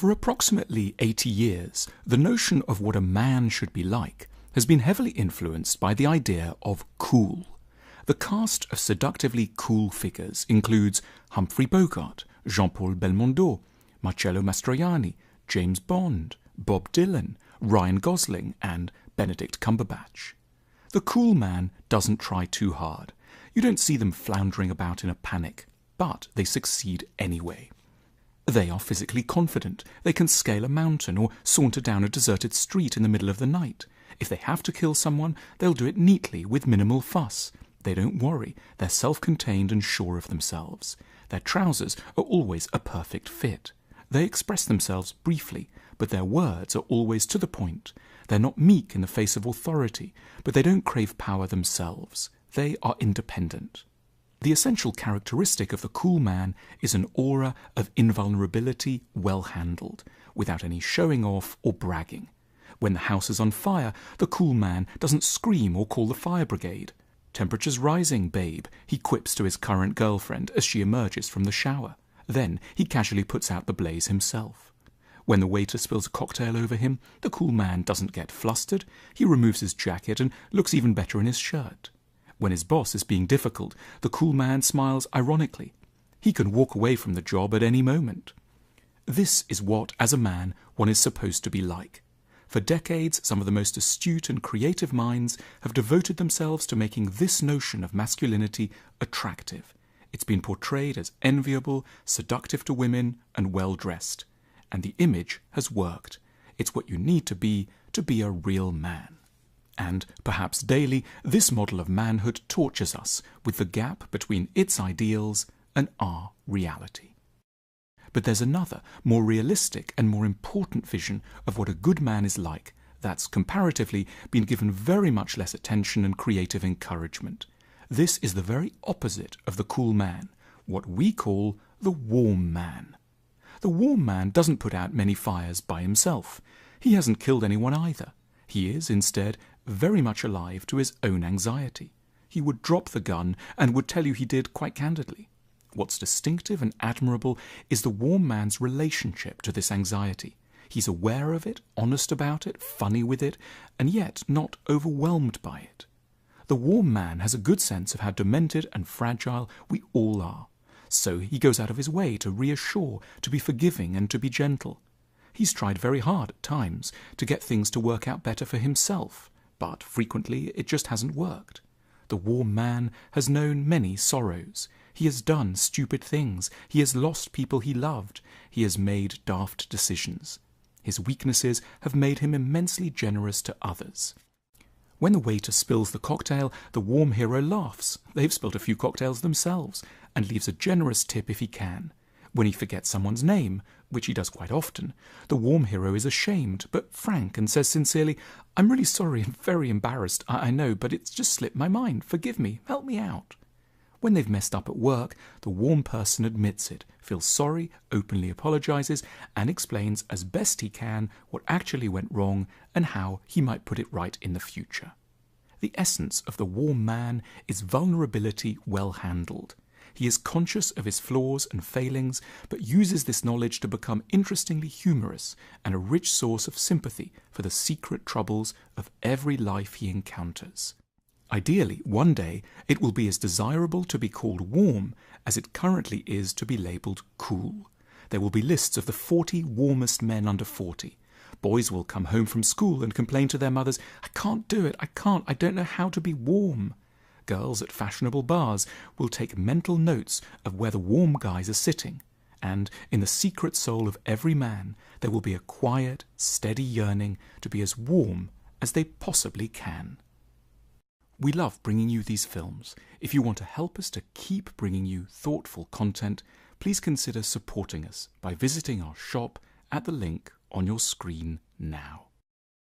For approximately 80 years, the notion of what a man should be like has been heavily influenced by the idea of cool. The cast of seductively cool figures includes Humphrey Bogart, Jean-Paul Belmondo, Marcello Mastroianni, James Bond, Bob Dylan, Ryan Gosling, and Benedict Cumberbatch. The cool man doesn't try too hard. You don't see them floundering about in a panic, but they succeed anyway. They are physically confident. They can scale a mountain or saunter down a deserted street in the middle of the night. If they have to kill someone, they'll do it neatly with minimal fuss. They don't worry. They're self-contained and sure of themselves. Their trousers are always a perfect fit. They express themselves briefly, but their words are always to the point. They're not meek in the face of authority, but they don't crave power themselves. They are independent. The essential characteristic of the cool man is an aura of invulnerability well handled, without any showing off or bragging. When the house is on fire, the cool man doesn't scream or call the fire brigade. "Temperature's rising, babe," he quips to his current girlfriend as she emerges from the shower. Then he casually puts out the blaze himself. When the waiter spills a cocktail over him, the cool man doesn't get flustered. He removes his jacket and looks even better in his shirt. When his boss is being difficult, the cool man smiles ironically. He can walk away from the job at any moment. This is what, as a man, one is supposed to be like. For decades, some of the most astute and creative minds have devoted themselves to making this notion of masculinity attractive. It's been portrayed as enviable, seductive to women, and well-dressed. And the image has worked. It's what you need to be a real man. And, perhaps daily, this model of manhood tortures us with the gap between its ideals and our reality. But there's another, more realistic and more important vision of what a good man is like that's comparatively been given very much less attention and creative encouragement. This is the very opposite of the cool man, what we call the warm man. The warm man doesn't put out many fires by himself. He hasn't killed anyone either. He is, instead, very much alive to his own anxiety. He would drop the gun and would tell you he did quite candidly. What's distinctive and admirable is the warm man's relationship to this anxiety. He's aware of it, honest about it, funny with it, and yet not overwhelmed by it. The warm man has a good sense of how demented and fragile we all are. So he goes out of his way to reassure, to be forgiving and to be gentle. He's tried very hard at times to get things to work out better for himself, but frequently it just hasn't worked. The warm man has known many sorrows. He has done stupid things. He has lost people he loved. He has made daft decisions. His weaknesses have made him immensely generous to others. When the waiter spills the cocktail, the warm hero laughs. They've spilled a few cocktails themselves, and leaves a generous tip if he can. When he forgets someone's name, which he does quite often, the warm hero is ashamed, but frank, and says sincerely, "I'm really sorry and very embarrassed, I know, but it's just slipped my mind. Forgive me, help me out." When they've messed up at work, the warm person admits it, feels sorry, openly apologizes, and explains as best he can what actually went wrong and how he might put it right in the future. The essence of the warm man is vulnerability well handled. He is conscious of his flaws and failings, but uses this knowledge to become interestingly humorous and a rich source of sympathy for the secret troubles of every life he encounters. Ideally, one day, it will be as desirable to be called warm as it currently is to be labelled cool. There will be lists of the 40 warmest men under 40. Boys will come home from school and complain to their mothers, "I can't do it, I don't know how to be warm." Girls at fashionable bars will take mental notes of where the warm guys are sitting, and in the secret soul of every man there will be a quiet, steady yearning to be as warm as they possibly can. We love bringing you these films. If you want to help us to keep bringing you thoughtful content, please consider supporting us by visiting our shop at the link on your screen now.